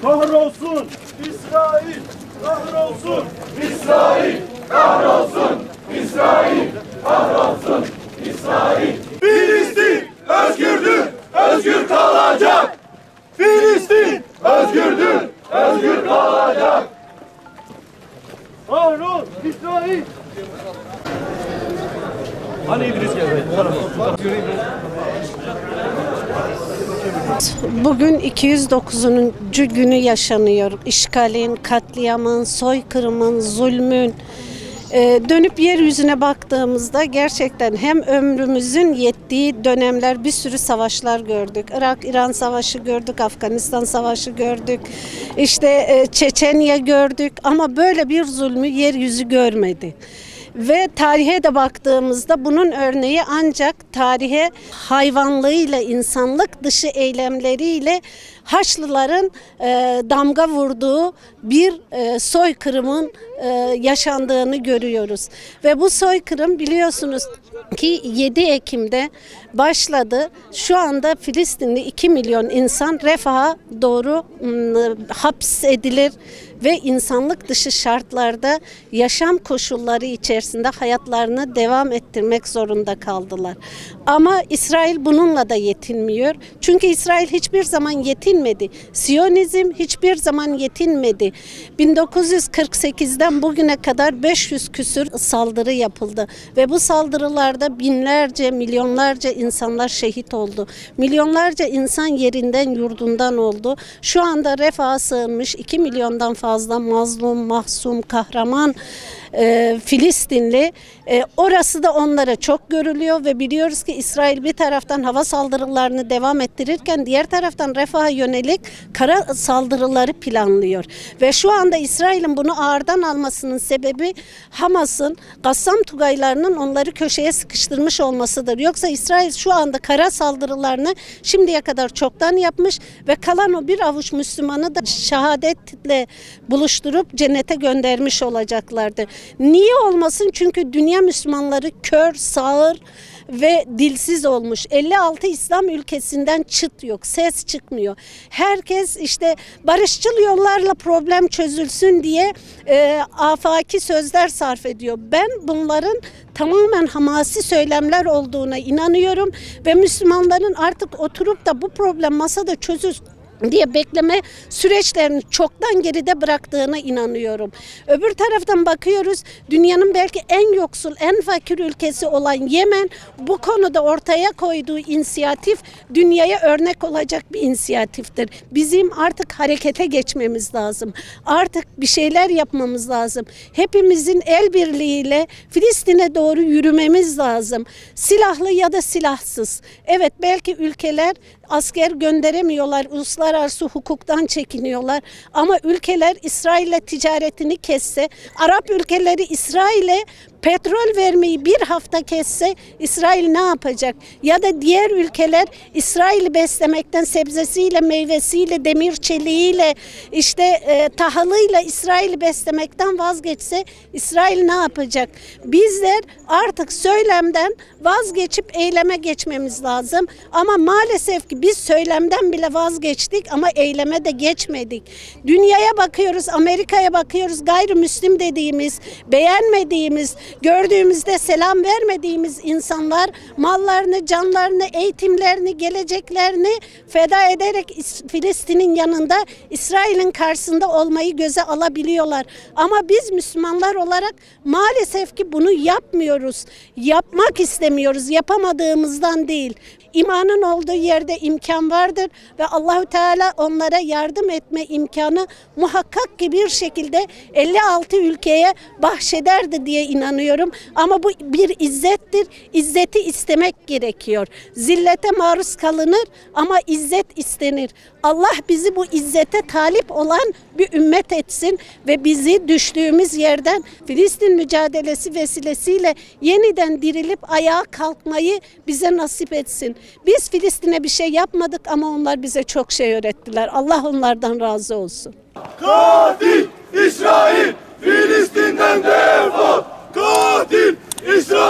kahrolsun İsrail, kahrolsun İsrail, kahrolsun İsrail, kahrolsun İsrail. Filistin özgürdür, özgür kalacak. Filistin özgürdür, özgür kalacak. Kahrol İsrail. Hani İdris geldi? Bugün 209. günü yaşanıyor. İşgalin, katliamın, soykırımın, zulmün. Dönüp yeryüzüne baktığımızda gerçekten hem ömrümüzün yettiği dönemler bir sürü savaşlar gördük. Irak-İran savaşı gördük, Afganistan savaşı gördük, işte Çeçenya gördük ama böyle bir zulmü yeryüzü görmedi. Ve tarihe de baktığımızda bunun örneği ancak tarihe hayvanlığıyla, insanlık dışı eylemleriyle Haçlıların damga vurduğu bir soykırımın yaşandığını görüyoruz. Ve bu soykırım biliyorsunuz ki 7 Ekim'de başladı. Şu anda Filistinli 2 milyon insan refaha doğru hapsedilir ve insanlık dışı şartlarda yaşam koşulları içerisinde hayatlarını devam ettirmek zorunda kaldılar. Ama İsrail bununla da yetinmiyor. Çünkü İsrail hiçbir zaman yetinmedi. Siyonizm hiçbir zaman yetinmedi. 1948'den bugüne kadar 500 küsür saldırı yapıldı ve bu saldırılarda binlerce, milyonlarca insanlar şehit oldu. Milyonlarca insan yerinden, yurdundan oldu. Şu anda refaha sığınmış 2 milyondan fazla mazlum, mahzun, kahraman Filistinli. Orası da onlara çok görülüyor ve biliyoruz ki İsrail bir taraftan hava saldırılarını devam ettirirken diğer taraftan refaha yönelik kara saldırıları planlıyor. Ve şu anda İsrail'in bunu ağırdan almasının sebebi Hamas'ın, Gassam Tugaylarının onları köşeye sıkıştırmış olmasıdır. Yoksa İsrail şu anda kara saldırılarını şimdiye kadar çoktan yapmış ve kalan o bir avuç Müslümanı da şehadetle buluşturup cennete göndermiş olacaklardı. Niye olmasın? Çünkü dünya Müslümanları kör, sağır ve dilsiz olmuş. 56 İslam ülkesinden çıt yok, ses çıkmıyor. Herkes işte barışçıl yollarla problem çözülsün diye afaki sözler sarf ediyor. Ben bunların tamamen hamasi söylemler olduğuna inanıyorum ve Müslümanların artık oturup da bu problem masada çözülsün diye bekleme süreçlerini çoktan geride bıraktığına inanıyorum. Öbür taraftan bakıyoruz, dünyanın belki en yoksul, en fakir ülkesi olan Yemen bu konuda ortaya koyduğu inisiyatif dünyaya örnek olacak bir inisiyatiftir. Bizim artık harekete geçmemiz lazım. Artık bir şeyler yapmamız lazım. Hepimizin el birliğiyle Filistin'e doğru yürümemiz lazım. Silahlı ya da silahsız. Evet, belki ülkeler asker gönderemiyorlar, uluslararası hukuktan çekiniyorlar. Ama ülkeler İsrail'le ticaretini kesse, Arap ülkeleri İsrail'e petrol vermeyi bir hafta kesse İsrail ne yapacak? Ya da diğer ülkeler İsrail'i beslemekten sebzesiyle, meyvesiyle, demir çeliğiyle, işte tahılıyla İsrail'i beslemekten vazgeçse İsrail ne yapacak? Bizler artık söylemden vazgeçip eyleme geçmemiz lazım. Ama maalesef ki biz söylemden bile vazgeçtik ama eyleme de geçmedik. Dünyaya bakıyoruz, Amerika'ya bakıyoruz, gayrimüslim dediğimiz, beğenmediğimiz, gördüğümüzde selam vermediğimiz insanlar mallarını, canlarını, eğitimlerini, geleceklerini feda ederek Filistin'in yanında, İsrail'in karşısında olmayı göze alabiliyorlar. Ama biz Müslümanlar olarak maalesef ki bunu yapmıyoruz. Yapmak istemiyoruz, yapamadığımızdan değil. İmanın olduğu yerde imkan vardır ve Allahu Teala onlara yardım etme imkanı muhakkak ki bir şekilde 56 ülkeye bahşederdi diye inanıyorum. Ama bu bir izzettir. İzzeti istemek gerekiyor. Zillete maruz kalınır ama izzet istenir. Allah bizi bu izzete talip olan bir ümmet etsin ve bizi düştüğümüz yerden Filistin mücadelesi vesilesiyle yeniden dirilip ayağa kalkmayı bize nasip etsin. Biz Filistin'e bir şey yapmadık ama onlar bize çok şey öğrettiler. Allah onlardan razı olsun. Katil İsrail, Filistin'den defol! Katil İsrail!